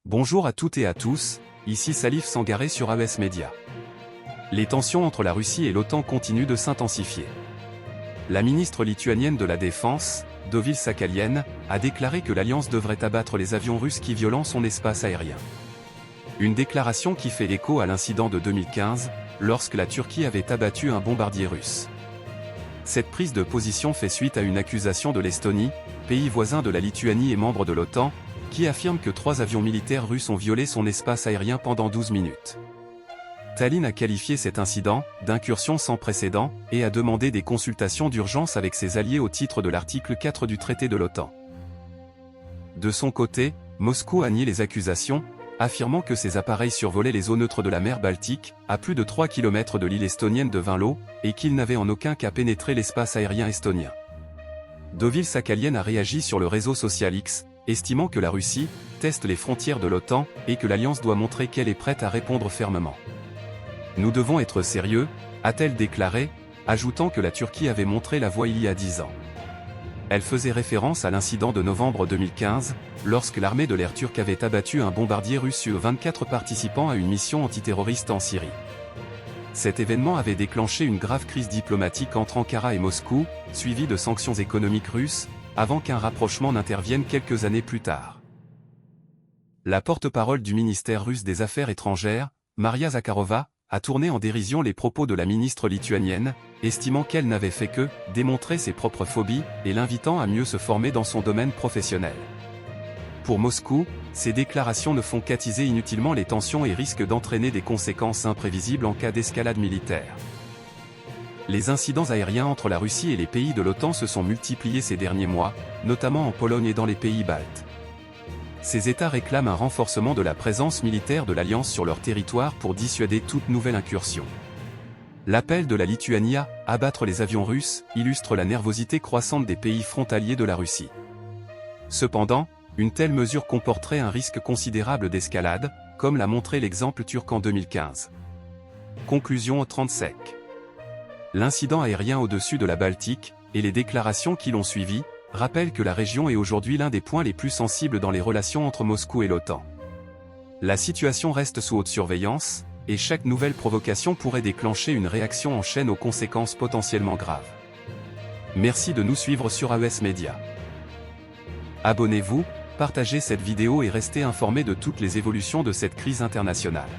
Bonjour à toutes et à tous, ici Salif Sangaré sur AES Media. Les tensions entre la Russie et l'OTAN continuent de s'intensifier. La ministre lituanienne de la Défense, Dovilė Šakalienė, a déclaré que l'Alliance devrait abattre les avions russes qui violent son espace aérien. Une déclaration qui fait écho à l'incident de 2015, lorsque la Turquie avait abattu un bombardier russe. Cette prise de position fait suite à une accusation de l'Estonie, pays voisin de la Lituanie et membre de l'OTAN, qui affirme que 3 avions militaires russes ont violé son espace aérien pendant 12 minutes. Tallinn a qualifié cet incident d'incursion sans précédent et a demandé des consultations d'urgence avec ses alliés au titre de l'article 4 du traité de l'OTAN. De son côté, Moscou a nié les accusations, affirmant que ses appareils survolaient les eaux neutres de la mer Baltique, à plus de 3 km de l'île estonienne de Vinloo, et qu'ils n'avaient en aucun cas pénétré l'espace aérien estonien. Dovilė Šakalienė a réagi sur le réseau social X, estimant que la Russie teste les frontières de l'OTAN et que l'Alliance doit montrer qu'elle est prête à répondre fermement. Nous devons être sérieux, a-t-elle déclaré, ajoutant que la Turquie avait montré la voie il y a 10 ans. Elle faisait référence à l'incident de novembre 2015, lorsque l'armée de l'air turque avait abattu un bombardier russe sur 24 participants à une mission antiterroriste en Syrie. Cet événement avait déclenché une grave crise diplomatique entre Ankara et Moscou, suivie de sanctions économiques russes, avant qu'un rapprochement n'intervienne quelques années plus tard. La porte-parole du ministère russe des Affaires étrangères, Maria Zakharova, a tourné en dérision les propos de la ministre lituanienne, estimant qu'elle n'avait fait que démontrer ses propres phobies et l'invitant à mieux se former dans son domaine professionnel. Pour Moscou, ces déclarations ne font qu'attiser inutilement les tensions et risquent d'entraîner des conséquences imprévisibles en cas d'escalade militaire. Les incidents aériens entre la Russie et les pays de l'OTAN se sont multipliés ces derniers mois, notamment en Pologne et dans les pays baltes. Ces États réclament un renforcement de la présence militaire de l'Alliance sur leur territoire pour dissuader toute nouvelle incursion. L'appel de la Lituanie à abattre les avions russes illustre la nervosité croissante des pays frontaliers de la Russie. Cependant, une telle mesure comporterait un risque considérable d'escalade, comme l'a montré l'exemple turc en 2015. Conclusion au 30 sec. L'incident aérien au-dessus de la Baltique, et les déclarations qui l'ont suivi, rappellent que la région est aujourd'hui l'un des points les plus sensibles dans les relations entre Moscou et l'OTAN. La situation reste sous haute surveillance, et chaque nouvelle provocation pourrait déclencher une réaction en chaîne aux conséquences potentiellement graves. Merci de nous suivre sur AES Media. Abonnez-vous, partagez cette vidéo et restez informés de toutes les évolutions de cette crise internationale.